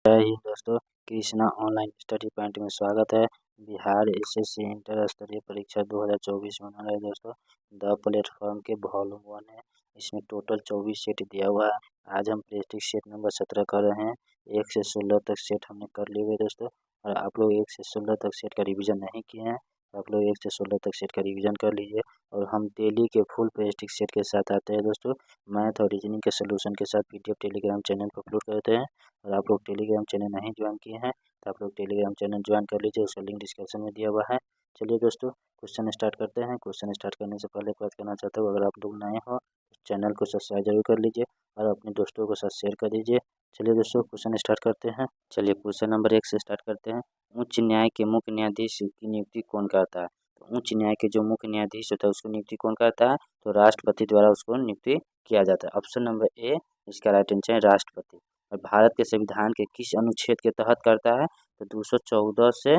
जय हिंद दोस्तों। Krishna online study point में स्वागत है। बिहार एसएससी इंटर स्तरीय परीक्षा 2024 में होने वाला है दोस्तों। द प्लेटफॉर्म के वॉल्यूम 1 है। इसमें टोटल 24 सेट दिया हुआ है। आज हम प्रेस्टिज सेट नंबर 17 कर रहे हैं। 1 से 16 तक सेट हमने कर लिए हुए दोस्तों। और आप लोग 1 से 16 तक सेट का रिविजन नहीं किए हैं, आप लोग 1 से 16 तक सेट का रिविजन कर लीजिए। और हम डेली के फुल प्रेस्टिज सेट के साथ आते हैं दोस्तों। मैथ और रीजनिंग के सोल्यूशन के साथ पीडीएफ टेलीग्राम चैनल पर अपलोड करते हैं। और आप लोग टेलीग्राम चैनल नहीं ज्वाइन किए हैं तो आप लोग टेलीग्राम चैनल ज्वाइन कर लीजिए, उसका लिंक डिस्क्रिप्शन में दिया हुआ है। चलिए दोस्तों, क्वेश्चन स्टार्ट करते हैं। क्वेश्चन स्टार्ट करने से पहले एक बात कहना चाहता हूँ, अगर आप लोग नए हो तो चैनल को सब्सक्राइब जरूर कर लीजिए और अपने दोस्तों के साथ शेयर कर दीजिए। चलिए दोस्तों, क्वेश्चन स्टार्ट करते हैं। चलिए क्वेश्चन नंबर 1 से स्टार्ट करते हैं। उच्च न्याय के मुख्य न्यायाधीश की नियुक्ति कौन करता है? तो उच्च न्याय के जो मुख्य न्यायाधीश होता है उसको नियुक्ति कौन करता है? तो राष्ट्रपति द्वारा उसको नियुक्ति किया जाता है। ऑप्शन नंबर ए इसका राइट आंसर है राष्ट्रपति। और भारत के संविधान के किस अनुच्छेद के तहत करता है? तो 214 से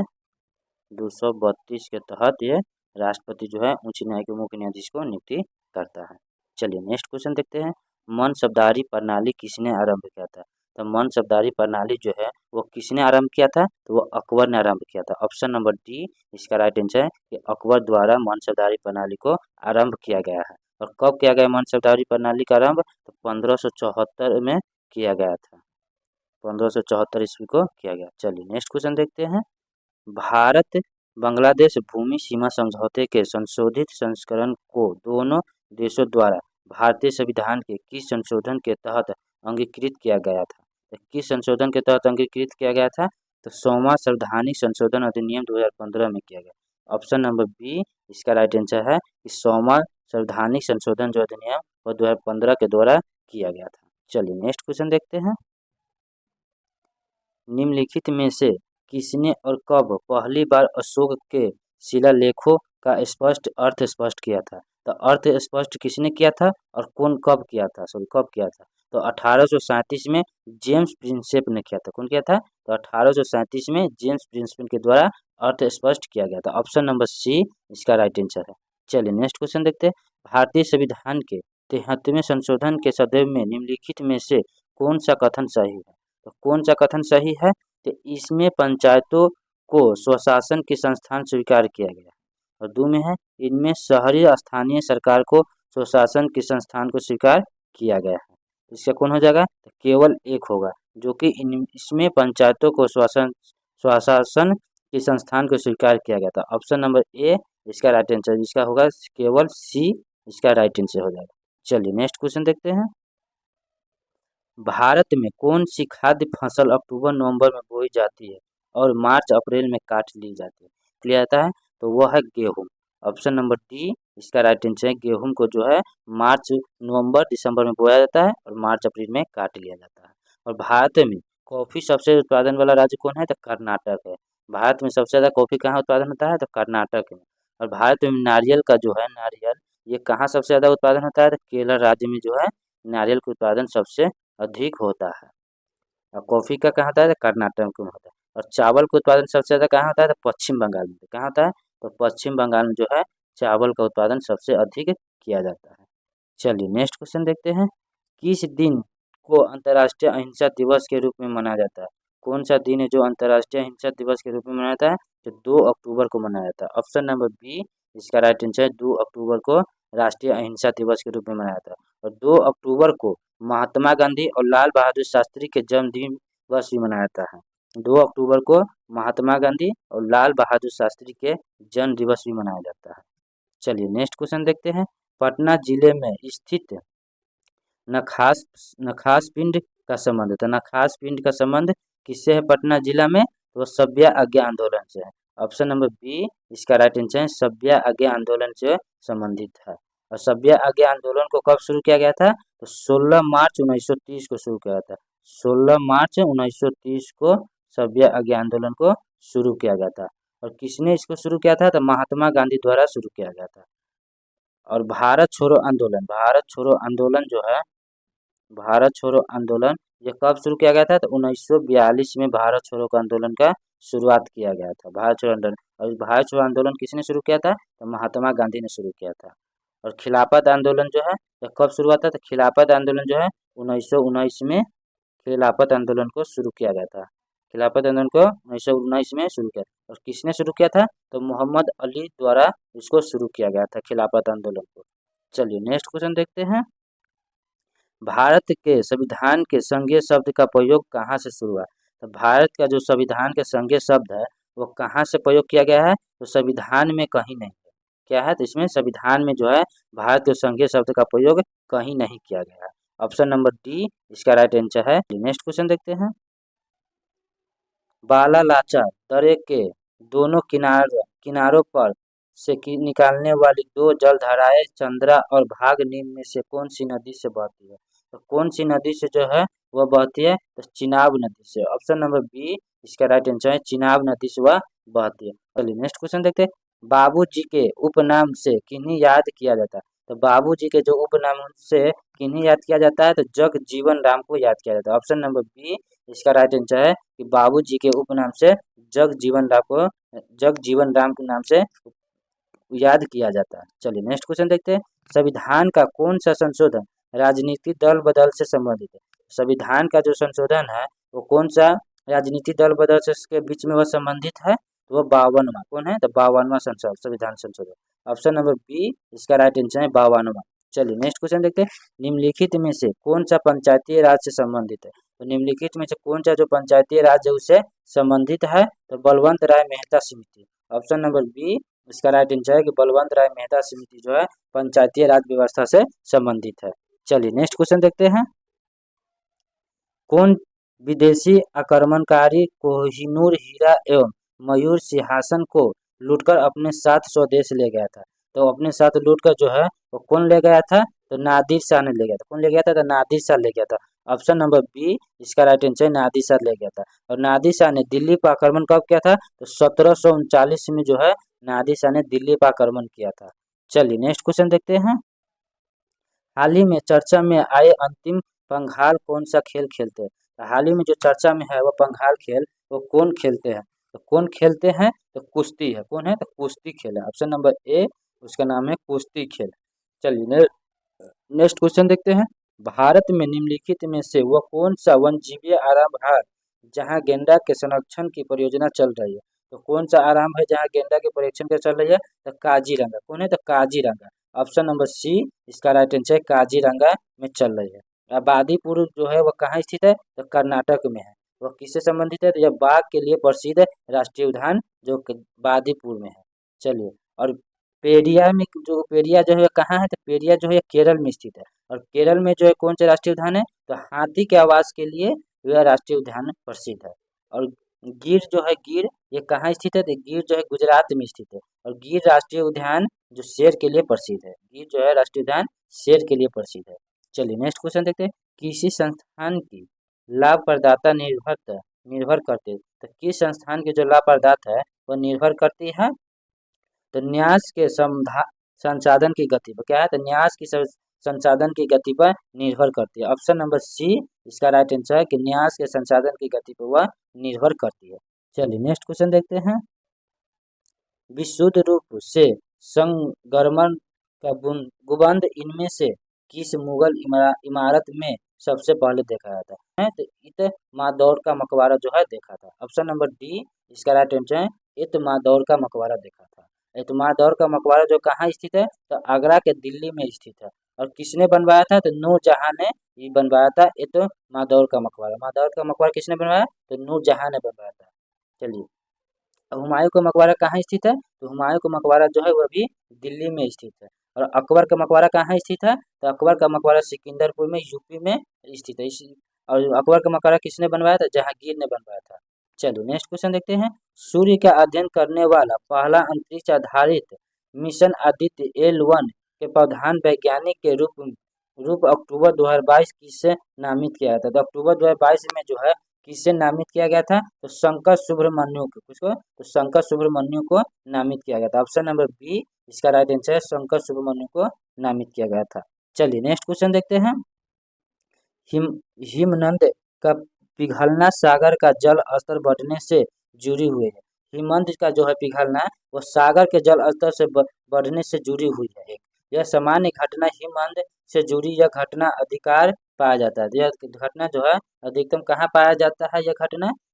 232 के तहत ये राष्ट्रपति जो है उच्च न्याय के मुख्य न्यायाधीश को नियुक्ति करता है। चलिए नेक्स्ट क्वेश्चन देखते हैं। मनसबदारी प्रणाली किसने आरंभ किया था? तो मनसबदारी प्रणाली जो है वो किसने आरंभ किया था? तो वो अकबर ने आरंभ किया था। ऑप्शन नंबर डी इसका राइट आंसर है कि अकबर द्वारा मनसबदारी प्रणाली को आरंभ किया गया है। और कब किया गया मनसबदारी प्रणाली का आरंभ? तो 1574 में किया गया था। 1574 ईस्वी को किया गया। चलिए नेक्स्ट क्वेश्चन देखते हैं। भारत बांग्लादेश भूमि सीमा समझौते के संशोधित संस्करण को दोनों देशों द्वारा भारतीय संविधान के किस संशोधन के तहत अंगीकृत किया गया था? तो किस संशोधन के तहत अंगीकृत किया गया था? तो 100वां संवैधानिक संशोधन अधिनियम 2015 में किया गया। ऑप्शन नंबर बी इसका राइट आंसर है कि 100वां संवैधानिक संशोधन जो अधिनियम वो 2015 के द्वारा किया गया था। चलिए नेक्स्ट क्वेश्चन देखते हैं। निम्नलिखित में से किसने और कब पहली बार अशोक के शिलालेखों का स्पष्ट अर्थ स्पष्ट किया था? तो अर्थ स्पष्ट किसने किया था और कौन कब किया था? कब किया था? तो 1837 में जेम्स प्रिंसेप ने किया था। कौन किया था? तो 1837 में जेम्स प्रिंसेप के द्वारा अर्थ स्पष्ट किया गया था। ऑप्शन नंबर सी इसका राइट आंसर है। चलिए नेक्स्ट क्वेश्चन देखते हैं। भारतीय संविधान के 73वें संशोधन के संदर्भ में निम्नलिखित में से कौन सा कथन सही है? तो कौन सा कथन सही है? तो इसमें पंचायतों को स्वशासन के संस्थान स्वीकार किया गया है। और दो में है इनमें शहरी स्थानीय सरकार को स्वशासन के संस्थान को स्वीकार किया गया है। इसका कौन हो जाएगा? तो केवल एक होगा, जो कि इसमें पंचायतों को स्वशासन के संस्थान को स्वीकार किया गया था। ऑप्शन नंबर ए इसका राइट आंसर, इसका होगा केवल सी इसका राइट आंसर हो जाएगा। चलिए नेक्स्ट क्वेश्चन देखते हैं। भारत में कौन सी खाद्य फसल अक्टूबर नवंबर में बोई जाती है और मार्च अप्रैल में काट ली जाती है? क्लियर आता है? तो वह है गेहूं। ऑप्शन नंबर डी इसका राइट आंसर है। गेहूं को जो है मार्च नवंबर दिसंबर में बोया जाता है और मार्च अप्रैल में काट लिया जाता है। और भारत में कॉफी सबसे उत्पादन वाला राज्य कौन है? तो कर्नाटक है। भारत में सबसे ज़्यादा कॉफी कहाँ उत्पादन होता है? तो कर्नाटक में। और भारत में नारियल का जो है नारियल ये कहाँ सबसे ज़्यादा उत्पादन होता है? तो केरल राज्य में जो है नारियल का उत्पादन सबसे अधिक होता है। और कॉफ़ी का कहाँ होता है? तो कर्नाटक में होता है। और चावल का उत्पादन सबसे ज़्यादा कहाँ होता है? तो पश्चिम बंगाल में। कहाँ होता है? तो पश्चिम बंगाल में जो है चावल का उत्पादन सबसे अधिक किया जाता है। चलिए नेक्स्ट क्वेश्चन देखते हैं। किस दिन को अंतर्राष्ट्रीय अहिंसा दिवस के रूप में मनाया जाता है? कौन सा दिन है जो अंतर्राष्ट्रीय अहिंसा दिवस के रूप में मनाया जाता है? तो 2 अक्टूबर को मनाया जाता है। ऑप्शन नंबर बी इसका राइट आंसर है। 2 अक्टूबर को राष्ट्रीय अहिंसा दिवस के रूप में मनाया जाता है। और 2 अक्टूबर को महात्मा गांधी और लाल बहादुर शास्त्री के जन्मदिन दिवस भी मनाया जाता है। 2 अक्टूबर को महात्मा गांधी और लाल बहादुर शास्त्री के जन्म दिवस भी मनाया जाता है। चलिए नेक्स्ट क्वेश्चन देखते हैं। पटना जिले में स्थित नखास पिंड का संबंध, तो नखास पिंड का संबंध किससे है पटना जिला में? तो सभ्य आज्ञा आंदोलन से है। ऑप्शन नंबर बी इसका राइट आंसर है। सभ्य आज्ञा आंदोलन से संबंधित है। और सभ्य आज्ञा आंदोलन को कब शुरू किया गया था? तो 16 मार्च 1930 को शुरू किया था। 16 मार्च 1930 को सभ्य आज्ञा आंदोलन को शुरू किया गया था। और किसने इसको शुरू किया था? तो महात्मा गांधी द्वारा शुरू किया गया था। और भारत छोड़ो आंदोलन, भारत छोड़ो आंदोलन जो है, भारत छोड़ो आंदोलन ये कब शुरू किया गया था? तो 1942 में भारत छोड़ो आंदोलन का शुरुआत किया गया था। भारत छोड़ो आंदोलन, और भारत छोड़ो आंदोलन किसने शुरू किया था? तो महात्मा गांधी ने शुरू किया था। और खिलाफत आंदोलन जो है तो कब शुरू हुआ था? तो खिलाफत आंदोलन जो है 1919 में खिलाफत आंदोलन को शुरू किया गया था। खिलाफत आंदोलन को 1919 में शुरू किया और किसने शुरू किया था? तो मोहम्मद अली द्वारा इसको शुरू किया गया था खिलाफत आंदोलन को। चलिए नेक्स्ट क्वेश्चन देखते हैं। भारत के संविधान के संघीय शब्द का प्रयोग कहाँ से शुरू हुआ? तो भारत का जो संविधान के संघीय शब्द है वो कहाँ से प्रयोग किया गया है? तो संविधान में कहीं नहीं है। क्या है? तो इसमें संविधान में जो है भारत के संघीय शब्द का प्रयोग कहीं नहीं किया गया है। ऑप्शन नंबर डी इसका राइट आंसर है। नेक्स्ट क्वेश्चन देखते हैं। बालालाचा दरे के दोनों किनारों पर से निकालने वाली दो जलधाराएं चंद्रा और भाग निम्न में से कौन सी नदी से बहती है? तो कौन सी नदी से जो है वह बहती है? तो चिनाब नदी से। ऑप्शन नंबर बी इसका राइट आंसर है। चिनाब नदी से वह बहती है। चलिए नेक्स्ट क्वेश्चन देखते हैं। बाबू जी के उपनाम से किन्हें याद किया जाता है? तो बाबू जी के जो उपनाम से किन्हें याद किया जाता है? तो जग जीवन राम को याद किया जाता है। ऑप्शन नंबर बी इसका राइट आंसर है कि बाबू जी के उपनाम से जग जीवन राम के नाम से याद किया जाता है। चलिए नेक्स्ट क्वेश्चन देखते हैं। संविधान का कौन सा संशोधन राजनीतिक दल बदल से संबंधित है? संविधान का जो संशोधन है वो कौन सा राजनीतिक दल बदल से के बीच में वह संबंधित है? तो वो 52वां कौन है? तो 52वां संविधान संशोधन। ऑप्शन नंबर बी इसका राइट आंसर है 52वां। चलिए नेक्स्ट क्वेश्चन देखते हैं। निम्नलिखित में से कौन सा पंचायती राज से संबंधित है? तो निम्नलिखित में से कौन सा जो पंचायती राज है उससे संबंधित है? तो बलवंत राय मेहता समिति। ऑप्शन नंबर बी इसका राइट आंसर है कि बलवंत राय मेहता समिति जो है पंचायती राज व्यवस्था से संबंधित है। चलिए नेक्स्ट क्वेश्चन देखते हैं। कौन विदेशी आक्रमणकारी कोहिनूर हीरा एवं मयूर सिंहासन को लूटकर अपने साथ स्वदेश ले गया था? तो अपने साथ लूटकर जो है वो कौन ले गया था? तो नादिर शाह ने ले गया था। कौन ले गया था? तो नादिर शाह ले गया था। ऑप्शन नंबर बी इसका राइट आंसर नादिर शाह ले गया था। और नादिर शाह ने दिल्ली पर आक्रमण कब किया था? तो 1739 में जो है नादिर शाह ने दिल्ली पर आक्रमण किया था। चलिए नेक्स्ट क्वेश्चन देखते हैं। हाल ही में चर्चा में आए अंतिम पंघाल कौन सा खेल खेलते हैं? हाल ही में जो चर्चा में है वो पंघाल खेल वो कौन खेलते हैं? तो कौन खेलते हैं? तो कुश्ती है। कौन है? तो कुश्ती खेल है। ऑप्शन नंबर ए उसका नाम है कुश्ती खेल। चलिए नेक्स्ट क्वेश्चन देखते हैं। भारत में निम्नलिखित में से वह कौन सा वन्यजीव आराम है जहां गेंडा के संरक्षण की परियोजना चल रही है? तो कौन सा आराम है जहां गेंडा के परिरक्षण के चल रही है? तो काजीरंगा। कौन है? तो काजीरंगा। ऑप्शन नंबर सी इसका राइट आंसर है काजीरंगा में चल रही है। बादीपुर जो है वह कहाँ स्थित है? तो कर्नाटक में है। वह किससे संबंधित है? तो यह बाघ के लिए प्रसिद्ध राष्ट्रीय उद्यान जो बादीपुर में है। चलिए और पेरिया जो है कहाँ है? तो पेरिया जो है केरल में स्थित है। और केरल में जो है कौन सा राष्ट्रीय उद्यान है? तो हाथी के आवास के लिए यह राष्ट्रीय उद्यान प्रसिद्ध है। और गिर जो है गिर ये कहाँ स्थित है? तो गिर जो है गुजरात में स्थित है। और गिर राष्ट्रीय उद्यान जो शेर के लिए प्रसिद्ध है। गिर जो है राष्ट्रीय उद्यान शेर के लिए प्रसिद्ध है। चलिए नेक्स्ट क्वेश्चन देखते हैं। किसी संस्थान की लाभप्रदाता निर्भर करते तो किस संस्थान की जो लाभप्रदाता है वह निर्भर करती है? तो न्यास के संसाधन की गति पर। क्या है? तो न्यास की संसाधन की गति पर निर्भर करती है। ऑप्शन नंबर सी इसका राइट आंसर है कि न्यास के संसाधन की गति पर वह निर्भर करती है। चलिए नेक्स्ट क्वेश्चन देखते हैं। विशुद्ध रूप से संगमरमर का गुंबद इनमें से किस मुगल इमारत में सबसे पहले देखा जाता है? तो इतमादौर का मकबरा जो है देखा था। ऑप्शन नंबर डी इसका राइट आंसर है इतमादौर का मकबरा देखा था। इतमादौर का मकबरा जो कहाँ स्थित है? तो आगरा के दिल्ली में स्थित है। और किसने बनवाया था? तो नूरजहां ने ये बनवाया था इतमादौर का मकबरा। मादौर का मकबरा किसने बनवाया? तो नूरजहां ने बनवाया था। चलिए हुमायूं का मकबरा कहाँ स्थित है? तो हुमायूं का मकबरा जो है वह भी दिल्ली में स्थित है। और अकबर का मकबरा कहाँ स्थित है? तो अकबर का मकबरा सिकंदरपुर में यूपी में स्थित है। और अकबर का मकबरा किसने बनवाया था? जहांगीर ने बनवाया था। चलो नेक्स्ट क्वेश्चन देखते हैं। सूर्य का अध्ययन करने वाला पहला अंतरिक्ष आधारित मिशन आदित्य L1 के प्रधान वैज्ञानिक के रूप अक्टूबर 2022 किससे नामित किया था? तो अक्टूबर 2022 में जो है किससे नामित किया गया था? तो शंकर सुब्रमण्यम को। किसको? तो शंकर सुब्रमण्यम को नामित किया गया था। ऑप्शन नंबर बी इसका राइट आंसर है शंकर सुब्रमण्यम को नामित किया गया था। चलिए नेक्स्ट क्वेश्चन देखते हैं। हिमनद का पिघलना सागर का जल स्तर बढ़ने से जुड़ी हुई है। हिमनद का जो है पिघलना वो सागर के जल स्तर से बढ़ने से जुड़ी हुई है। यह सामान्य घटना हिमनद से जुड़ी यह घटना अधिकार पाया जाता है। यह घटना जो है अधिकतम कहाँ पाया जाता है,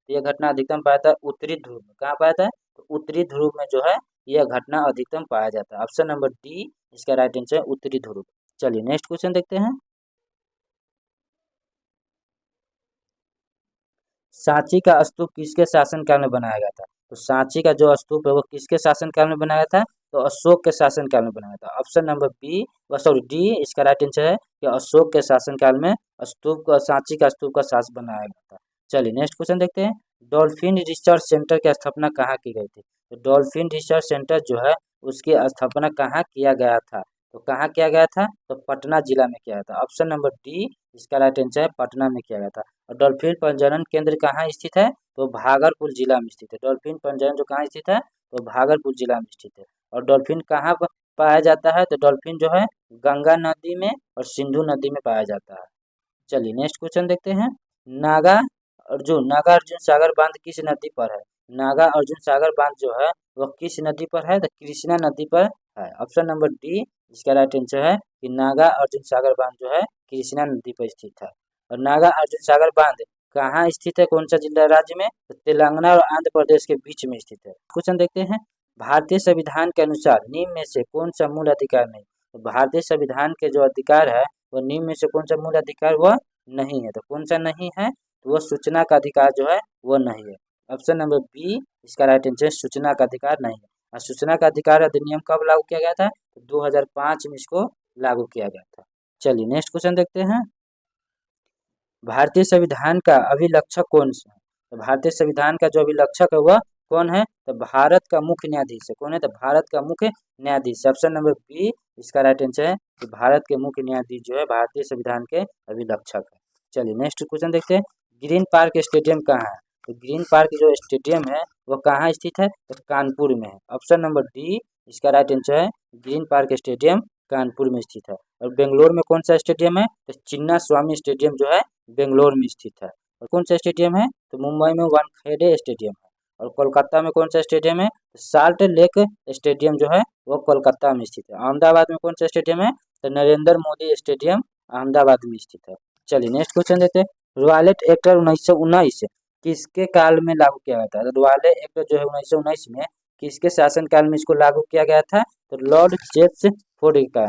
यह घटना अधिकतम पाया जाता है उत्तरी ध्रुव में। कहाँ पाया जाता है, तो उत्तरी ध्रुव में जो है यह घटना अधिकतम पाया जाता है। ऑप्शन नंबर डी इसका राइट आंसर है उत्तरी ध्रुव। चलिए नेक्स्ट क्वेश्चन देखते हैं। सांची का स्तूप किसके शासनकाल में बनाया गया था? तो सांची का जो स्तूप है वो किसके शासनकाल में बनाया था? तो अशोक के शासनकाल में बनाया था। Option number B sorry D इसका राइट आंसर है कि अशोक के शासनकाल में स्तूप का सांची का स्तूप का शासन बनाया गया था। चलिए नेक्स्ट क्वेश्चन देखते हैं। डॉल्फिन रिसर्च सेंटर की स्थापना कहाँ की गई थी? तो डॉल्फिन रिसर्च सेंटर जो है उसकी स्थापना कहाँ किया गया था? तो कहाँ किया गया था? तो पटना जिला में किया गया था। ऑप्शन नंबर डी इसका राइट आंसर है पटना में किया गया था। और डॉल्फिन प्रजनन केंद्र कहाँ स्थित है? तो भागलपुर जिला में स्थित है। डॉल्फिन प्रजनन जो कहाँ स्थित है? तो भागलपुर जिला में स्थित है। और डॉल्फिन कहाँ पाया जाता है? तो डॉल्फिन जो है गंगा नदी में और सिंधु नदी में पाया जाता है। चलिए नेक्स्ट क्वेश्चन देखते हैं। नागा नागा अर्जुन सागर बांध किस नदी पर है? नागा अर्जुन सागर बांध जो है वह किस नदी पर है? तो कृष्णा नदी पर है। ऑप्शन नंबर डी इसका राइट आंसर है कि नागा अर्जुन सागर बांध जो है कृष्णा नदी पर स्थित है। और नागा अर्जुन सागर बांध कहाँ स्थित है, कौन सा जिला राज्य में? तो तेलंगाना और आंध्र प्रदेश के बीच में स्थित है। क्वेश्चन देखते हैं। भारतीय संविधान के अनुसार निम्न में से कौन सा मूल अधिकार नहीं? तो भारतीय संविधान के जो अधिकार है वो निम्न में से कौन सा मूल अधिकार वह नहीं है? तो कौन सा नहीं है? तो वह सूचना का अधिकार जो है वो नहीं है। ऑप्शन नंबर बी इसका राइट आंसर सूचना का अधिकार नहीं है। और सूचना का अधिकार अधिनियम कब लागू किया गया था? तो 2005 में इसको लागू किया गया था। चलिए नेक्स्ट क्वेश्चन देखते हैं। भारतीय संविधान का अभिलक्षक कौन सा है? तो भारतीय संविधान का जो अभिलक्षक है वह कौन है? तो भारत का मुख्य न्यायाधीश है। कौन है? तो भारत का मुख्य न्यायाधीश। ऑप्शन नंबर बी इसका राइट आंसर है कि भारत के मुख्य न्यायाधीश जो है भारतीय संविधान के अभिलक्षक है। चलिए नेक्स्ट क्वेश्चन देखते हैं। ग्रीन पार्क स्टेडियम कहाँ है? तो ग्रीन पार्क जो स्टेडियम है वो कहाँ स्थित है? तो कानपुर में है। ऑप्शन नंबर डी इसका राइट आंसर है ग्रीन पार्क स्टेडियम कानपुर में स्थित है। और बेंगलोर में कौन सा स्टेडियम है? तो चिन्ना स्वामी स्टेडियम जो है बेंगलोर में स्थित है। और कौन सा स्टेडियम है? तो मुंबई में वानखेड़े स्टेडियम है। और कोलकाता में कौन सा स्टेडियम है? तो साल्ट लेक स्टेडियम जो है वो कोलकाता में स्थित है। अहमदाबाद में कौन सा स्टेडियम है? तो नरेंद्र मोदी स्टेडियम अहमदाबाद में स्थित है। चलिए नेक्स्ट क्वेश्चन देते हैं। रॉयलेट एक्ट 1919 किसके काल में लागू किया गया था? तो रॉयलेट एक्ट जो है 1919 में किसके शासनकाल में इसको लागू किया गया था? तो लॉर्ड चेम्सफोर्ड के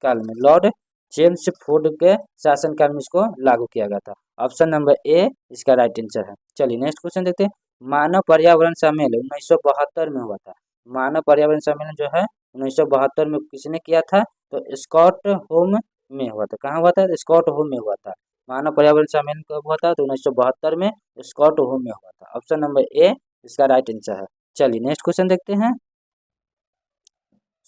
काल में, लॉर्ड चेम्सफोर्ड के शासनकाल में इसको लागू किया गया था। ऑप्शन नंबर ए इसका राइट आंसर है। चलिए नेक्स्ट क्वेश्चन देखते हैं। मानव पर्यावरण सम्मेलन 1972 में हुआ था। मानव पर्यावरण सम्मेलन जो है 1972 में किसने किया था? तो स्कॉटहोम में हुआ था। कहाँ हुआ था? स्कॉटहोम में हुआ था। मानव पर्यावरण सम्मेलन कब हुआ था? तो 1972 में स्कॉटहोम में हुआ था। ऑप्शन नंबर ए इसका राइट आंसर है। चलिए नेक्स्ट क्वेश्चन देखते हैं।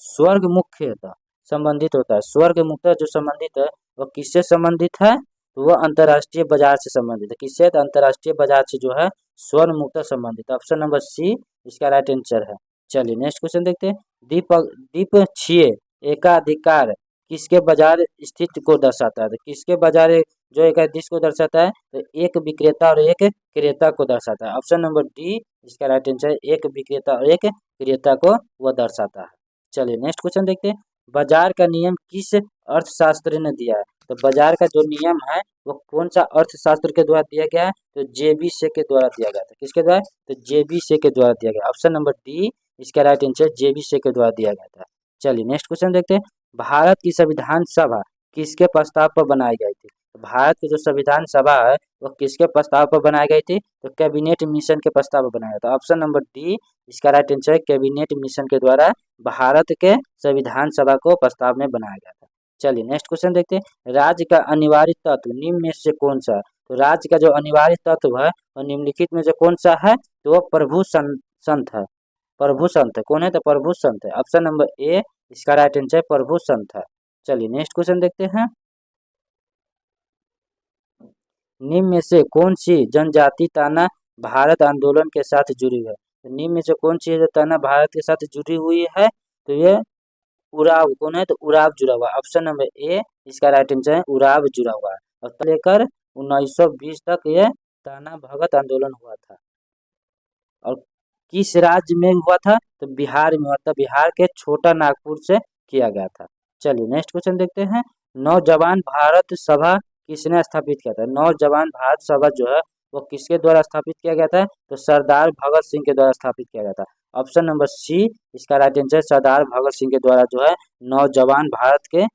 स्वर्ग मुख्यतः संबंधित होता है। स्वर्ग मुख्यतः जो संबंधित है वह किससे संबंधित है? तो वह अंतर्राष्ट्रीय बाजार से संबंधित है। किससे? तो अंतर्राष्ट्रीय बाजार से जो है स्वर्ण मुक्ता संबंधित। ऑप्शन नंबर सी इसका राइट आंसर है। चलिए नेक्स्ट क्वेश्चन देखते हैं। द्विपक्षीय एकाधिकार किसके बाजार स्थिति को दर्शाता है? तो किसके बाजार जो एकाधिकार को दर्शाता है? तो एक विक्रेता और एक क्रेता को दर्शाता है। ऑप्शन नंबर डी इसका राइट आंसर है एक विक्रेता और एक क्रेता को वह दर्शाता है। चलिए नेक्स्ट क्वेश्चन देखते हैं। बाजार का नियम किस अर्थशास्त्री ने दिया है? तो बाजार का जो नियम है वो कौन सा अर्थशास्त्र के द्वारा दिया गया है? तो जेबी से के द्वारा दिया गया था। किसके द्वारा? तो जेबी से के द्वारा दिया गया। ऑप्शन नंबर डी इसका राइट आंसर जेबी से के द्वारा दिया गया था। चलिए नेक्स्ट क्वेश्चन देखते हैं। भारत की संविधान सभा किसके प्रस्ताव पर बनाई गई थी? तो भारत की जो संविधान सभा है वो किसके प्रस्ताव पर बनाई गई थी? तो कैबिनेट मिशन के प्रस्ताव पर बनाया था। ऑप्शन नंबर डी इसका राइट आंसर है कैबिनेट मिशन के द्वारा भारत के संविधान सभा को प्रस्ताव में बनाया गया था। चलिए नेक्स्ट क्वेश्चन देखते हैं। राज्य का अनिवार्य तत्व निम्न में से कौन सा है? तो राज्य का जो अनिवार्य तत्व है वह निम्नलिखित में से कौन सा है? तो वह प्रभु संत है। प्रभु संत है। कौन है? तो प्रभु संत है। ऑप्शन नंबर ए इसका राइट आंसर प्रभु संत है। चलिए नेक्स्ट क्वेश्चन देखते हैं। निम्न में से कौन सी जनजाति ताना भारत आंदोलन के साथ जुड़ी है? तो निम्न में से कौन सी ताना भारत के साथ जुड़ी हुई है? तो ये उराव। कौन है? तो उराव जुड़ा हुआ। ऑप्शन नंबर ए इसका राइट आंसर है उराव जुड़ा हुआ है। और लेकर 1920 तक ये ताना भगत आंदोलन हुआ था। और किस राज्य में हुआ था? तो बिहार में हुआ था। बिहार के छोटा नागपुर से किया गया था। चलिए नेक्स्ट क्वेश्चन देखते हैं। नौजवान भारत सभा किसने स्थापित किया था? नौजवान भारत सभा जो है वो किसके द्वारा स्थापित किया गया था? तो सरदार भगत सिंह के द्वारा स्थापित किया गया था। ऑप्शन नंबर सी इसका राइट आंसर सरदार भगत सिंह के द्वारा जो है नौजवान भारत के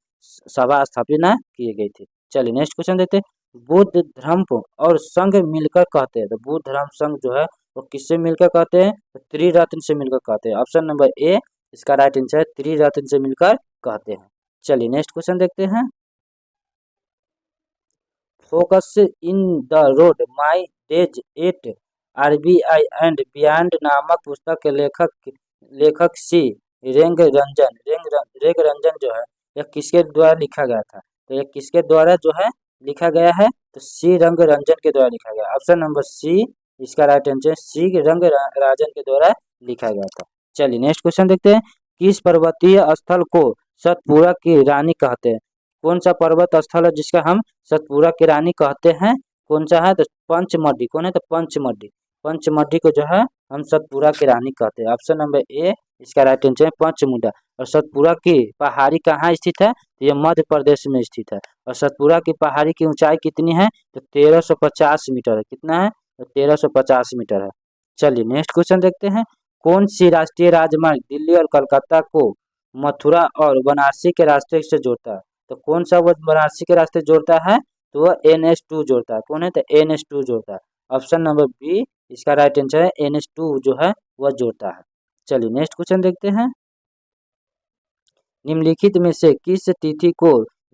सभा स्थापना की गई थी। चलिए नेक्स्ट क्वेश्चन देखते हैं। बुद्ध धर्म और संघ मिलकर कहते हैं, तो बुद्ध धर्म संघ जो है वो किससे मिलकर कहते हैं? तो त्रिरत्न से मिलकर कहते हैं। ऑप्शन नंबर ए इसका राइट आंसर त्रिरत्न से मिलकर कहते हैं। चलिए नेक्स्ट क्वेश्चन देखते हैं। Focus in the road my days at RBI and beyond नामक पुस्तक के लेखक सी रेग रंजन जो है यह किसके द्वारा लिखा गया था? तो यह किसके द्वारा जो है लिखा गया है? तो सी रंग रंजन के द्वारा लिखा गया। ऑप्शन नंबर सी इसका राइट आंसर सी रंग राजन के द्वारा लिखा गया था। चलिए नेक्स्ट क्वेश्चन देखते हैं। किस पर्वतीय स्थल को सतपुरा की रानी कहते हैं? कौन सा पर्वत स्थल है जिसका हम सतपुरा की रानी कहते हैं? कौन सा है? तो पंचमढ़ी। कौन है? तो पंचमढ़ी। पंचमढ़ी को जो है हम सतपुरा की रानी कहते हैं। ऑप्शन नंबर ए इसका राइट आंसर है पंचमुंडा। और सतपुरा की पहाड़ी कहाँ स्थित है? तो ये मध्य प्रदेश में स्थित है। और सतपुरा की पहाड़ी की ऊंचाई कितनी है? तो 1350 मीटर है। कितना है? तो 1350 मीटर है। चलिए नेक्स्ट क्वेश्चन देखते हैं। कौन सी राष्ट्रीय राजमार्ग दिल्ली और कोलकाता को मथुरा और बनारसी के रास्ते से जोड़ता है? तो कौन सा वो बनारसी के रास्ते जोड़ता है? तो वह NH2 जोड़ता है। कौन है? तो NH2 जोड़ता है। ऑप्शन नंबर बी इसका राइट आंसर है NH2 जो है वह जोड़ता है। चलिए नेक्स्ट क्वेश्चन देखते हैं। निम्नलिखित में से किस तिथि को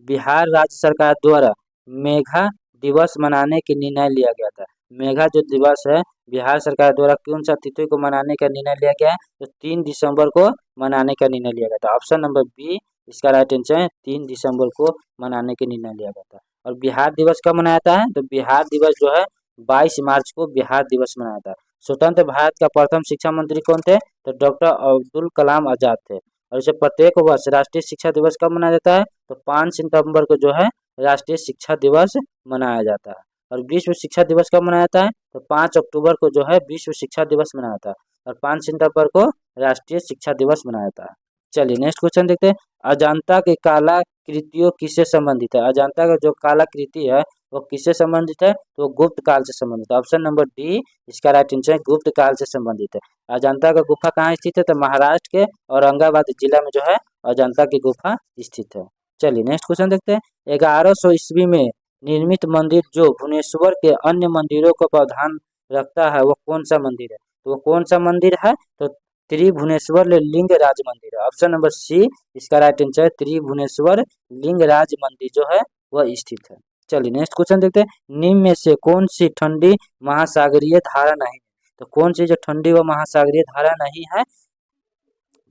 बिहार राज्य सरकार द्वारा मेघा दिवस मनाने के निर्णय लिया गया था? मेघा जो दिवस है बिहार सरकार द्वारा कौन सा तिथि को मनाने का निर्णय लिया गया है? तो 3 दिसंबर को मनाने का निर्णय लिया गया था। ऑप्शन नंबर बी इसका राइट आंसर है 3 दिसंबर को मनाने के निर्णय लिया गया था। और बिहार दिवस कब मनाया था? तो बिहार दिवस जो है 22 मार्च को बिहार दिवस मनाया था। स्वतंत्र भारत का प्रथम शिक्षा मंत्री कौन थे? तो डॉक्टर अब्दुल कलाम आजाद थे। और इसे प्रत्येक वर्ष राष्ट्रीय शिक्षा दिवस कब मनाया जाता है? तो 5 सितंबर को जो है राष्ट्रीय शिक्षा दिवस मनाया जाता है। और विश्व शिक्षा दिवस कब मनाया जाता है? तो 5 अक्टूबर को जो है विश्व शिक्षा दिवस मनाया जाता है। और 5 सितंबर को राष्ट्रीय शिक्षा दिवस मनाया जाता है। चलिए नेक्स्ट क्वेश्चन देखते हैं। अजंता की कलाकृतियों किससे संबंधित है? अजंता का जो कलाकृति है वो किससे संबंधित है? तो गुप्त काल से संबंधित है। ऑप्शन नंबर डी इसका राइट आंसर है गुप्त काल से संबंधित है। अजंता का गुफा कहाँ स्थित है? तो महाराष्ट्र के औरंगाबाद जिला में जो है अजंता की गुफा स्थित है। चलिए नेक्स्ट क्वेश्चन देखते हैं। 1100 ईस्वी में निर्मित मंदिर जो भुवनेश्वर के अन्य मंदिरों का प्रावधान रखता है वो कौन सा मंदिर है? तो वो कौन सा मंदिर है? तो त्रिभुवनेश्वर लिंगराज मंदिर है। ऑप्शन नंबर सी इसका राइट आंसर है त्रिभुवनेश्वर लिंगराज मंदिर जो है वह स्थित है। चलिए नेक्स्ट क्वेश्चन देखते हैं। निम्न में से कौन सी ठंडी महासागरीय धारा नहीं? तो कौन सी जो ठंडी व महासागरीय धारा नहीं है?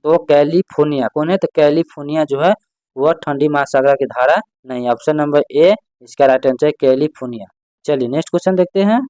तो कैलिफोर्निया। कौन है? तो कैलिफोर्निया जो है वह ठंडी महासागर की धारा नहीं। ऑप्शन नंबर ए इसका राइट आंसर है कैलिफोर्निया। चलिए नेक्स्ट क्वेश्चन देखते हैं।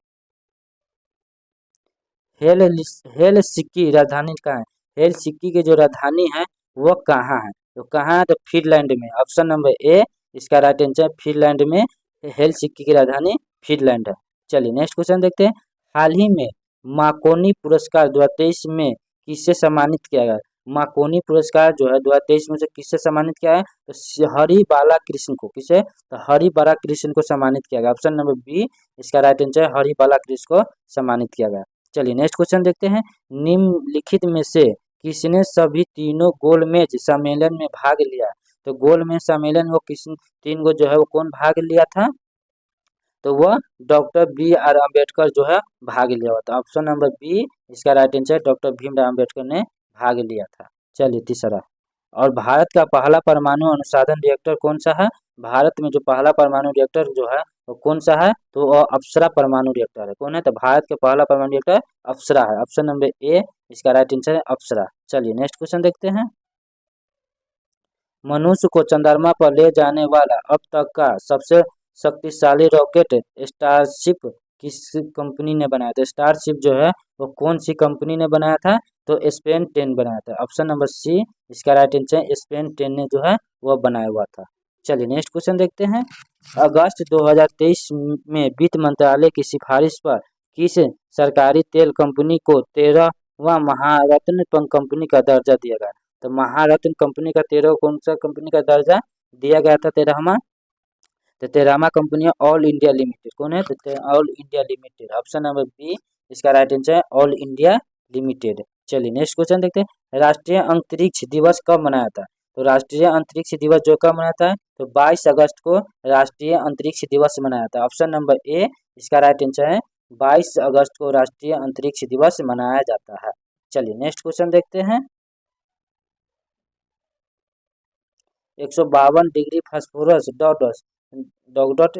हेलसिंकी राजधानी कहाँ है? हेलसिंकी की जो राजधानी है वो कहाँ है? तो कहाँ है? तो फिनलैंड में। ऑप्शन नंबर ए इसका राइट आंसर फिनलैंड में हेलसिंकी की राजधानी फिनलैंड है। चलिए नेक्स्ट क्वेश्चन देखते हैं। हाल ही में मार्कोनी पुरस्कार 2023 में किससे सम्मानित किया गया? मार्कोनी पुरस्कार जो है 2023 में से किससे सम्मानित किया है? तो हरि बाला कृष्ण को। किसे? तो हरि बाला कृष्ण को सम्मानित किया गया। ऑप्शन नंबर बी इसका राइट आंसर हरि बाला कृष्ण को सम्मानित किया गया। चलिए नेक्स्ट क्वेश्चन देखते हैं। निम्नलिखित में से किसने सभी तीनों गोलमेज सम्मेलन में भाग लिया? तो गोलमेज सम्मेलन वो किस 3 को जो है वो कौन भाग लिया था? तो वह डॉक्टर BR अम्बेडकर जो है भाग लिया हुआ था। ऑप्शन नंबर बी इसका right answer doctor Bhimrao Ambedkar ने भाग लिया था। चलिए तीसरा। और भारत का पहला परमाणु अनुसाधन रिएक्टर कौन सा है? भारत में जो पहला परमाणु रिएक्टर जो है वो कौन सा है? तो वह अप्सरा परमाणु रिएक्टर है। कौन है? तो भारत का पहला परमाणु रिएक्टर अप्सरा है। ऑप्शन नंबर ए इसका राइट आंसर है अप्सरा। चलिए नेक्स्ट क्वेश्चन देखते हैं। मनुष्य को चंद्रमा पर ले जाने वाला अब तक का सबसे शक्तिशाली रॉकेट स्टारशिप किस कंपनी ने बनाया था? स्टारशिप जो है वो कौन सी कंपनी ने बनाया था? तो स्पेन 10 बनाया था। ऑप्शन नंबर सी इसका राइट आंसर स्पेन 10 ने जो है वह बनाया हुआ था। चलिए नेक्स्ट क्वेश्चन देखते हैं। अगस्त 2023 में वित्त मंत्रालय की सिफारिश पर किस सरकारी तेल कंपनी को 13वां महारत्न कंपनी का दर्जा दिया गया? तो महारत्न कंपनी का 13 कौन सा कंपनी का दर्जा दिया गया था? 13वां। तो 13वां कंपनी है ऑल इंडिया लिमिटेड। कौन है? तो All India Limited. Option number B इसका राइट आंसर है ऑल इंडिया लिमिटेड। चलिए नेक्स्ट क्वेश्चन देखते हैं। राष्ट्रीय अंतरिक्ष दिवस कब मनाया था? तो राष्ट्रीय अंतरिक्ष दिवस जो कब मनाया था? तो 22 अगस्त को राष्ट्रीय अंतरिक्ष दिवस मनाया था। ऑप्शन नंबर ए इसका राइट आंसर है 22 अगस्त को राष्ट्रीय अंतरिक्ष दिवस मनाया जाता है। चलिए नेक्स्ट क्वेश्चन देखते हैं। 152 degree phosphorus dot dot dot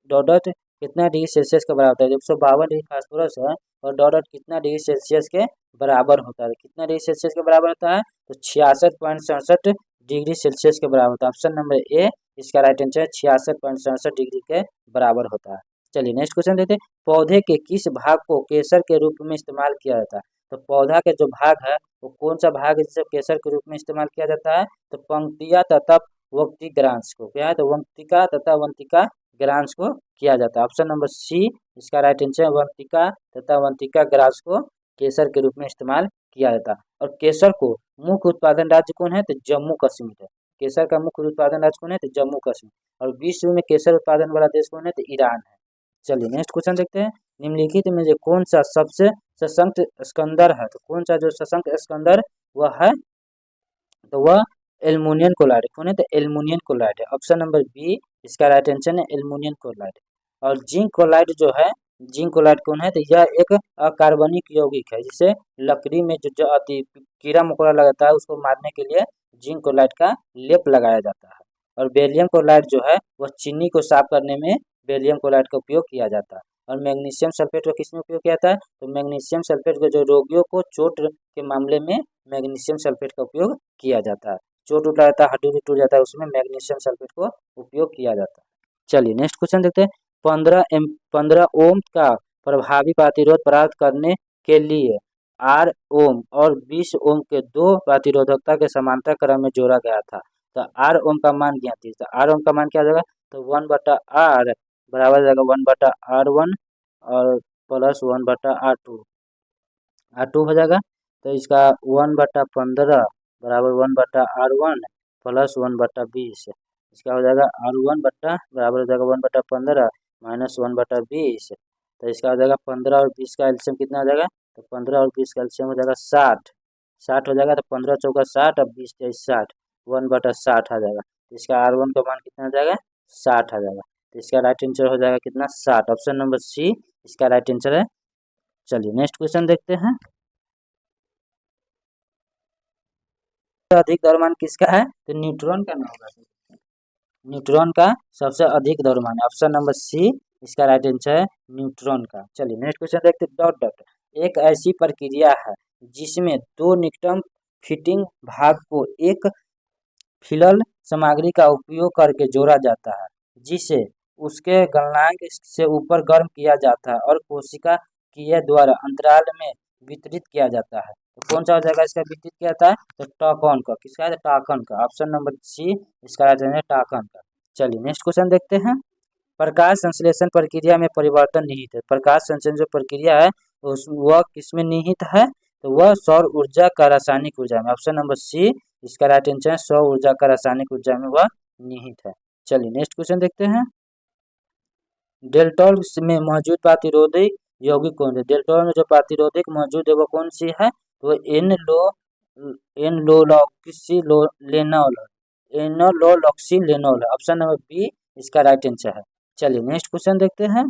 dot dot कितना डिग्री सेल्सियस के बराबर है? 152 डिग्री फास्फोरस है और डॉट डॉट कितना डिग्री सेल्सियस के बराबर होता है? कितना डिग्री सेल्सियस के बराबर होता है? तो 66.67 डिग्री सेल्सियस के बराबर होता है। ऑप्शन नंबर ए इसका राइट आंसर है 66.67 डिग्री के बराबर होता है। चलिए नेक्स्ट क्वेश्चन देते हैं। पौधे के किस भाग को केसर के रूप में इस्तेमाल किया जाता है? तो पौधा के जो भाग है वो कौन सा भाग है जिसे केसर के रूप में इस्तेमाल किया जाता है? तो पंक्तिया तथा वक्तिग्रांश को क्या है? तो वंतिका तथा वंतिका ग्रांश को किया जाता है। ऑप्शन नंबर सी इसका राइट आंसर है वंतिका तथा वंतिका ग्रांश को केसर के रूप में इस्तेमाल किया जाता है। और केसर को मुख्य उत्पादन राज्य कौन है? तो जम्मू कश्मीर है। केसर का मुख्य उत्पादन राज्य कौन है? तो जम्मू कश्मीर। और विश्व में केसर उत्पादन वाला देश कौन है? तो ईरान है। चलिए नेक्स्ट क्वेश्चन देखते हैं। निम्नलिखित में से कौन सा सबसे सशक्त स्कंदर है? तो कौन सा जो सशक्त स्कंदर वह है? तो वह एल्युमिनियम क्लोराइड। कौन है? तो एल्युमिनियम क्लोराइड है। ऑप्शन नंबर बी इसका राइट आंसर है एल्युमिनियम क्लोराइड। और जिंक क्लोराइड जो है, जिंक क्लोराइड कौन है? तो यह एक अकार्बनिक यौगिक है जिसे लकड़ी में जो कीड़ा मकोड़ा लगता है उसको मारने के लिए जिंक क्लोराइड का लेप लगाया जाता है। और बेरियम क्लोराइड जो है वह चीनी को साफ करने में बेरियम क्लोराइड का उपयोग किया जाता है। और मैग्नीशियम सल्फेट का किसमें उपयोग किया जाता है? तो मैग्नीशियम सल्फेट को जो रोगियों को चोट के मामले में मैग्नीशियम सल्फेट का उपयोग किया जाता है। चोट उठ जाता है, हड्डी टूट जाता है, उसमें मैग्नीशियम सल्फेट को उपयोग किया जाता है। चलिए नेक्स्ट क्वेश्चन देखते हैं। 15 ओम का प्रभावी प्रतिरोध प्राप्त करने के लिए 8 ओम और 20 ओम के दो प्रतिरोधकता के समांतर क्रम में जोड़ा गया था। तो 8 ओम का मान क्या थी? तो 8 ओम का मान क्या जाएगा? तो 1/R बराबर हो जाएगा 1/R1 और प्लस 1/R2। R2 हो जाएगा। तो इसका 1/15 बराबर 1/R1 प्लस 1/20। इसका हो जाएगा R1 बराबर हो जाएगा 1/15 माइनस 1/20। तो इसका हो जाएगा 15 और 20 का एलसीएम कितना हो जाएगा? तो 15 और 20 का एलसीएम हो जाएगा 60। 60 हो जाएगा। तो 15 चौका 60 और 20 तेईस 60 1/60 आ जाएगा। तो इसका R1 का मान कितना हो जाएगा? 60 आ जाएगा। तो इसका राइट आंसर हो जाएगा कितना? 60। ऑप्शन नंबर सी इसका राइट आंसर है। चलिए नेक्स्ट क्वेश्चन देखते हैं। अधिक द्रव्यमान किसका है? तो न्यूट्रॉन का ना होगा। न्यूट्रॉन का सबसे अधिक द्रव्यमान है। ऑप्शन नंबर सी इसका राइट आंसर है न्यूट्रॉन का। चलिए नेक्स्ट क्वेश्चन देखते हैं। डॉट डॉट एक ऐसी प्रक्रिया है जिसमें दो निकटम फिटिंग भाग को एक फिलल सामग्री का उपयोग करके जोड़ा जाता है जिसे उसके गलनांक से ऊपर गर्म किया जाता है और कोशिका किए द्वारा अंतराल में वितरित किया जाता है। तो कौन सा हो जाएगा इसका वितरित किया जाता है? तो टॉकन का। किसका है? टॉकन का। ऑप्शन नंबर सी इसका राइट आंसर है टॉकन का। चलिए नेक्स्ट क्वेश्चन देखते हैं। प्रकाश संश्लेषण प्रक्रिया में परिवर्तन निहित है। प्रकाश संश्लेषण जो प्रक्रिया है वह किसमें निहित है? तो वह सौर ऊर्जा का रासायनिक ऊर्जा में। ऑप्शन नंबर सी इसका राइट आंसर है सौर ऊर्जा का रासायनिक ऊर्जा में वह निहित है। चलिए नेक्स्ट क्वेश्चन देखते हैं। डेल्टॉल में मौजूद प्रतिरोधक यौगिक कौन है? डेल्टॉल में जो प्रतिरोधक मौजूद है वो कौन सी है? तो एनलोलॉक्सिलेनॉल एनलोलॉक्सिलेनॉल। ऑप्शन नंबर बी इसका राइट आंसर है। चलिए नेक्स्ट क्वेश्चन देखते हैं।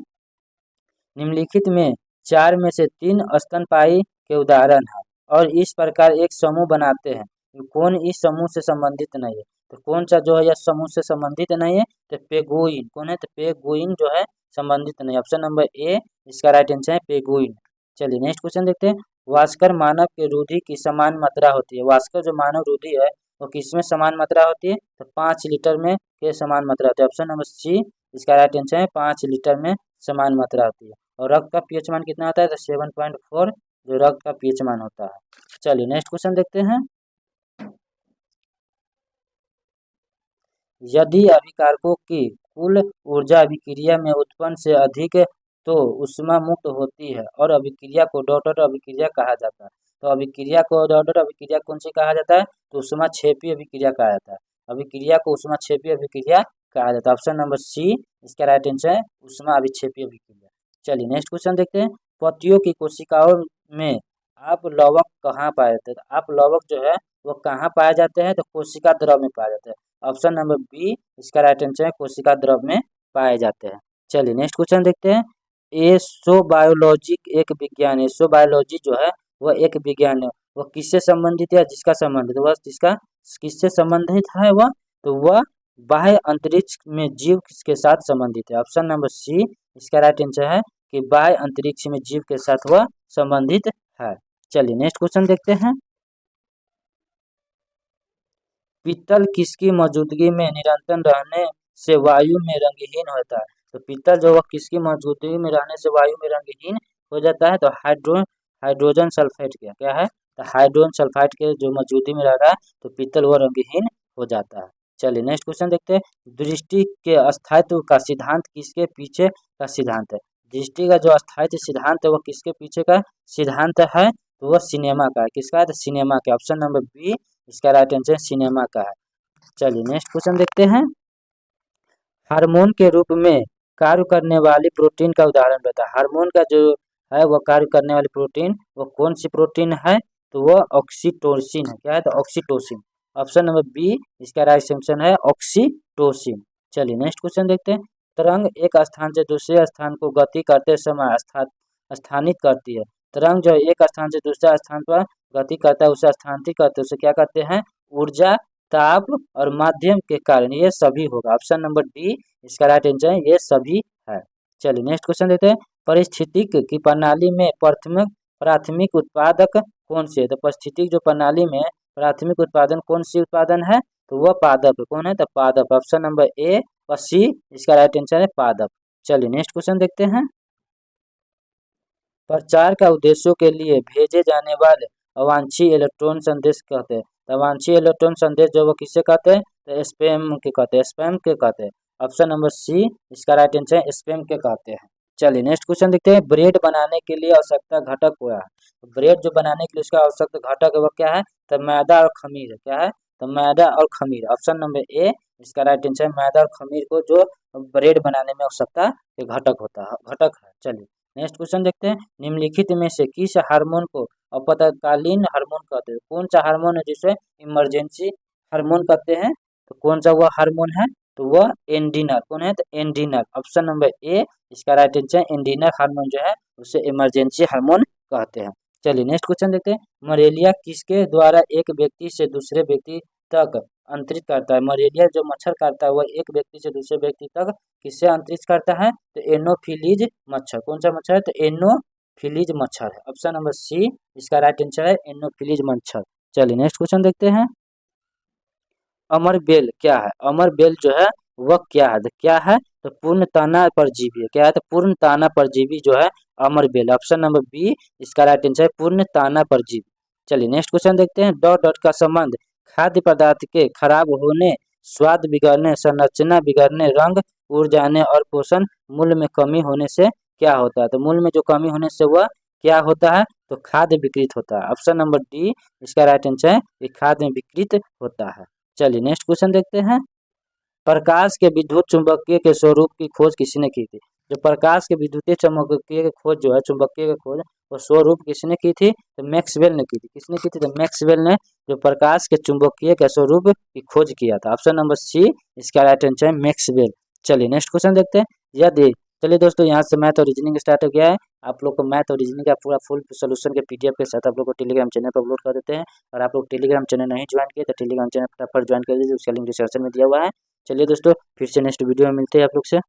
निम्नलिखित में 4 में से 3 स्तनपायी के उदाहरण है और इस प्रकार एक समूह बनाते हैं। कौन इस समूह से संबंधित नहीं है? तो कौन सा जो है यह समूह से संबंधित नहीं है? तो पेगुइन। कौन है? तो पेगुइन जो है संबंधित नहीं। ऑप्शन नंबर ए इसका राइट आंसर है पेगुइन। चलिए नेक्स्ट क्वेश्चन देखते हैं। वास्कर मानव के रुधि की समान मात्रा होती है। वास्कर जो मानव रुधि है वो किसमें समान मात्रा होती है? तो 5 लीटर में के समान मात्रा होती है। ऑप्शन नंबर सी इसका राइट आंसर है 5 लीटर में समान मात्रा होती है। और रक्त का पीएच मान कितना होता है? तो 7.4 जो रक्त का पीएच मान होता है। चलिए नेक्स्ट क्वेश्चन देखते हैं। यदि अभिकारकों की कुल ऊर्जा अभिक्रिया में उत्पन्न से अधिक है तो ऊष्मा मुक्त होती है और अभिक्रिया को डॉट डॉट अभिक्रिया कहा जाता है। तो अभिक्रिया को ऑर्डर अभिक्रिया कौन सी कहा जाता है? तो ऊष्माक्षेपी अभिक्रिया कहा जाता है। अभिक्रिया को ऊष्माक्षेपी अभिक्रिया कहा जाता है। ऑप्शन नंबर सी इसका राइट आंसर है ऊष्मा अभिक्षेपी अभिक्रिया। चलिए नेक्स्ट क्वेश्चन देखते हैं। पत्तियों की कोशिकाओं में आप लवक कहाँ पाए जाते हैं? तो आप लवक जो है वो कहाँ पाए जाते हैं? तो कोशिका द्रव में पाए जाते हैं। ऑप्शन नंबर बी इसका राइट आंसर है कोशिका द्रव में पाए जाते हैं। चलिए नेक्स्ट क्वेश्चन देखते हैं। एसोबायोलॉजी एक विज्ञान है। एसोबायोलॉजी जो है वह एक विज्ञान है। वह किससे संबंधित है? जिसका संबंधित वह जिसका किससे संबंधित है वह? तो वह बाह्य अंतरिक्ष में जीव के साथ संबंधित है। ऑप्शन नंबर सी इसका राइट आंसर है कि बाह्य अंतरिक्ष में जीव के साथ वह संबंधित है। चलिए नेक्स्ट क्वेश्चन देखते हैं। पीतल किसकी मौजूदगी में निरंतर रहने से वायु में रंगहीन होता है? तो पीतल जो वह किसकी मौजूदगी में रहने से वायु में रंगहीन हो जाता है? तो हाइड्रोजन सल्फाइड क्या है? तो हाइड्रोजन सल्फाइड के जो मौजूदगी में रह रहा है तो पीतल वह रंगहीन हो जाता है। चलिए नेक्स्ट क्वेश्चन देखते हैं। दृष्टि के अस्थायित्व का सिद्धांत किसके पीछे का सिद्धांत है? दृष्टि का जो अस्थायित्व सिद्धांत है वह किसके पीछे का सिद्धांत है? तो वह सिनेमा का है। किसका है? तो सिनेमा का। ऑप्शन नंबर बी इसका राइट आंसर सिनेमा का है। चलिए नेक्स्ट क्वेश्चन देखते हैं। हार्मोन के रूप में कार्य करने वाली प्रोटीन का उदाहरण बताएं। हार्मोन का जो है वह कार्य करने वाली प्रोटीन वो कौन सी प्रोटीन है? तो वह ऑक्सीटोसिन है। क्या है? तो ऑक्सीटोसिन। ऑप्शन नंबर बी इसका राइट आंसर है ऑक्सीटोसिन। चलिए नेक्स्ट क्वेश्चन देखते हैं। तरंग एक स्थान से दूसरे स्थान को गति करते समय स्थानित करती है। तरंग जो एक स्थान से दूसरे स्थान पर गति करता है उसे स्थानांतरित करते हैं। उसे क्या कहते हैं? ऊर्जा, ताप और माध्यम के कारण ये सभी होगा। ऑप्शन नंबर डी इसका राइट आंसर है ये सभी है। चलिए नेक्स्ट क्वेश्चन देते हैं। पारिस्थितिक की प्रणाली में प्राथमिक उत्पादक कौन से है? तो पारिस्थितिक जो प्रणाली में प्राथमिक उत्पादन कौन सी उत्पादन है? तो वह पादप है। कौन है? तो पादप। ऑप्शन नंबर ए और सी इसका राइट आंसर है पादप। चलिए नेक्स्ट क्वेश्चन देखते हैं। प्रचार का उद्देश्यों के लिए भेजे जाने वाले अवांछित इलेक्ट्रॉन संदेश कहते हैं। अवांछित इलेक्ट्रॉन संदेश जो वो किससे कहते हैं? तो स्पैम के कहते हैं। स्पैम के कहते हैं। ऑप्शन नंबर सी इसका राइट आंसर है स्पैम के कहते हैं। चलिए नेक्स्ट क्वेश्चन देखते हैं। ब्रेड बनाने के लिए आवश्यकता घटक क्या है? ब्रेड जो बनाने के लिए उसका आवश्यकता घटक है वो क्या है? तो मैदा और खमीर है। क्या है? तो मैदा और खमीर। ऑप्शन नंबर ए इसका राइट आंसर है मैदा और खमीर को जो ब्रेड बनाने में आवश्यकता घटक होता है घटक है। चलिए नेक्स्ट क्वेश्चन देखते हैं। निम्नलिखित में से किस हार्मोन को आपातकालीन हार्मोन कहते हैं? कौन सा हार्मोन है जिसे इमरजेंसी हार्मोन कहते हैं? तो कौन सा वह हार्मोन है? तो वह एंड्रीनल। कौन है? तो एंड्रीनल। ऑप्शन नंबर ए इसका राइट आंसर एंड्रीनल हार्मोन जो है उसे इमरजेंसी हार्मोन कहते हैं। चलिए नेक्स्ट क्वेश्चन देखते हैं। मलेरिया किसके द्वारा एक व्यक्ति से दूसरे व्यक्ति तक अंतरित करता है? मलेरिया जो मच्छर काटता है वह एक व्यक्ति से दूसरे व्यक्ति तक किससे अंतरित करता है? तो एनोफिलीज मच्छर। कौन सा मच्छर है? तो एनोफिलीज मच्छर है। ऑप्शन नंबर सी इसका राइट आंसर है एनोफिलीज मच्छर। चलिए नेक्स्ट क्वेश्चन देखते हैं। अमर बेल क्या है? अमर बेल जो है वह क्या है? तो क्या है? तो पूर्ण तना परजीवी है। क्या है? तो पूर्ण तना परजीवी जो है अमर बेल। ऑप्शन नंबर बी इसका राइट आंसर है पूर्ण तना परजीवी। चलिए नेक्स्ट क्वेश्चन देखते हैं। डॉट डॉट का संबंध खाद्य पदार्थ के खराब होने, स्वाद बिगड़ने, संरचना बिगड़ने, रंग उड़ जाने और पोषण मूल्य में कमी होने से क्या होता है? तो मूल्य में जो कमी होने से वह क्या होता है? तो खाद्य विकृत होता है। ऑप्शन नंबर डी इसका राइट आंसर है कि खाद्य में विकृत होता है। चलिए नेक्स्ट क्वेश्चन देखते हैं। प्रकाश के विद्युत चुंबकीय के स्वरूप की खोज किसने की थी? जो प्रकाश के विद्युतीय चुंबकीय की खोज जो है चुंबकीय की खोज वो स्वरूप किसने की थी? तो मैक्सवेल ने की थी। किसने की थी? तो मैक्सवेल ने जो प्रकाश के चुंबकीय के स्वरूप की खोज किया था। ऑप्शन नंबर सी इसका राइट आंसर है मैक्सवेल। चलिए नेक्स्ट क्वेश्चन देखते हैं। यदि चलिए दोस्तों यहाँ से मैथ और रीजनिंग स्टार्ट हो गया है। आप लोग को मैथ और रीजनिंग का पूरा फुल सोल्यूशन के पीडीएफ के साथ आप लोग को टेलीग्राम चैनल पर अपलोड कर देते हैं। और आप लोग टेलीग्राम चैनल नहीं ज्वाइन किए तो टेलीग्राम चैनल फटाफट ज्वाइन कर दीजिए। उसका लिंक डिस्क्रिप्शन में दिया हुआ है। चलिए दोस्तों फिर से नेक्स्ट वीडियो में मिलते हैं आप लोग से।